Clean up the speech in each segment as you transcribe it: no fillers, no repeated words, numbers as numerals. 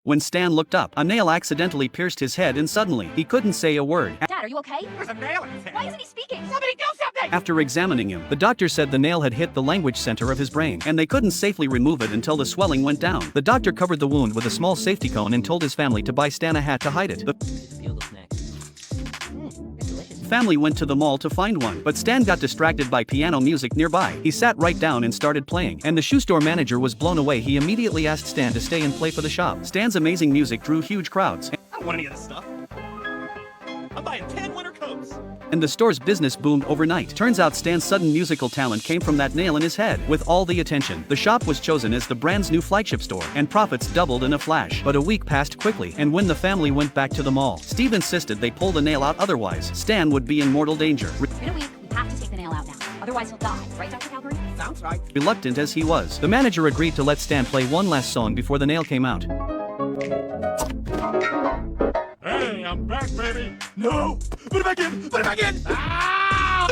When Stan looked up, a nail accidentally pierced his head and suddenly, he couldn't say a word. Dad, are you okay? There's a nail in his head. Why isn't he speaking? Somebody do something! After examining him, the doctor said the nail had hit the language center of his brain, and they couldn't safely remove it until the swelling went down. The doctor covered the wound with a small safety cone and told his family to buy Stan a hat to hide it. The family went to the mall to find one, but Stan got distracted by piano music nearby. He sat right down and started playing, and the shoe store manager was blown away. He immediately asked Stan to stay and play for the shop. Stan's amazing music drew huge crowds. I don't want any of this stuff. I'm buying 10 winter coats. And the store's business boomed overnight. Turns out Stan's sudden musical talent came from that nail in his head. With all the attention, the shop was chosen as the brand's new flagship store, and profits doubled in a flash. But a week passed quickly, and when the family went back to the mall, Steve insisted they pull the nail out, otherwise Stan would be in mortal danger. It's been a week, we have to take the nail out now. Otherwise he'll die, right, Dr. Calgary? Sounds right. Reluctant as he was, the manager agreed to let Stan play one last song before the nail came out. Hey, I'm back, baby. No! Put it back in! Put it back in! Ah!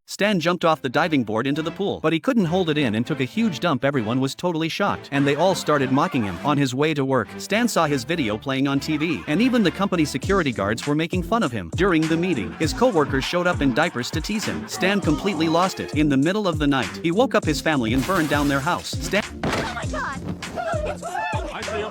Stan jumped off the diving board into the pool, but he couldn't hold it in and took a huge dump. Everyone was totally shocked, and they all started mocking him. On his way to work, Stan saw his video playing on TV, and even the company security guards were making fun of him. During the meeting, his co-workers showed up in diapers to tease him. Stan completely lost it. In the middle of the night, he woke up his family and burned down their house. Stan Oh my god!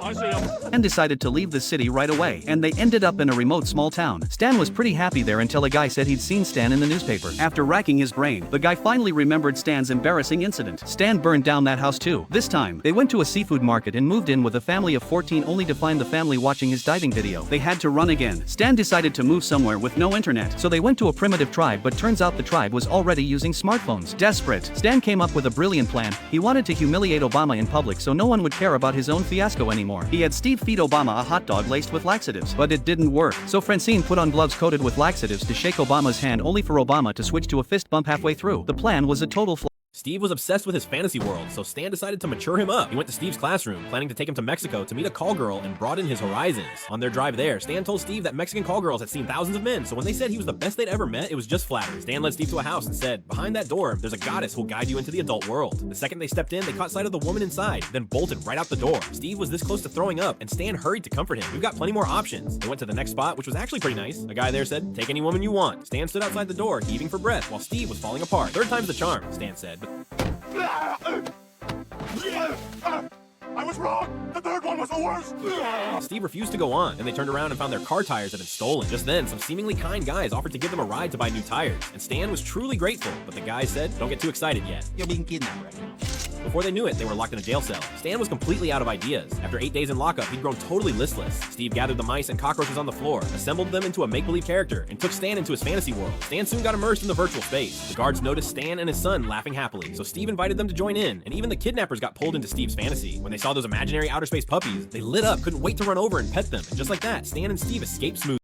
I see him. and decided to leave the city right away, and they ended up in a remote small town. Stan was pretty happy there until a guy said he'd seen Stan in the newspaper. After racking his brain, the guy finally remembered Stan's embarrassing incident. Stan burned down that house too. This time, they went to a seafood market and moved in with a family of 14 only to find the family watching his diving video. They had to run again. Stan decided to move somewhere with no internet, so they went to a primitive tribe, but turns out the tribe was already using smartphones. Desperate, Stan came up with a brilliant plan. He wanted to humiliate Obama in public so no one would care about his own fiasco anymore. He had Steve feed Obama a hot dog laced with laxatives, but it didn't work. So Francine put on gloves coated with laxatives to shake Obama's hand, only for Obama to switch to a fist bump halfway through. The plan was a total flop. Steve was obsessed with his fantasy world, so Stan decided to mature him up. He went to Steve's classroom, planning to take him to Mexico to meet a call girl and broaden his horizons. On their drive there, Stan told Steve that Mexican call girls had seen thousands of men, so when they said he was the best they'd ever met, it was just flattery. Stan led Steve to a house and said, "Behind that door, there's a goddess who'll guide you into the adult world." The second they stepped in, they caught sight of the woman inside, then bolted right out the door. Steve was this close to throwing up, and Stan hurried to comfort him. "We've got plenty more options." They went to the next spot, which was actually pretty nice. A guy there said, "Take any woman you want." Stan stood outside the door, heaving for breath, while Steve was falling apart. "Third time's the charm," Stan said. I was wrong! The third one was the worst! Steve refused to go on, and they turned around and found their car tires had been stolen. Just then, some seemingly kind guys offered to give them a ride to buy new tires, and Stan was truly grateful, but the guys said, "Don't get too excited yet." You're being kidnapped right now. Before they knew it, they were locked in a jail cell. Stan was completely out of ideas. After 8 days in lockup, he'd grown totally listless. Steve gathered the mice and cockroaches on the floor, assembled them into a make-believe character, and took Stan into his fantasy world. Stan soon got immersed in the virtual space. The guards noticed Stan and his son laughing happily, so Steve invited them to join in, and even the kidnappers got pulled into Steve's fantasy. When they saw those imaginary outer space puppies, they lit up, couldn't wait to run over and pet them, and just like that, Stan and Steve escaped smoothly.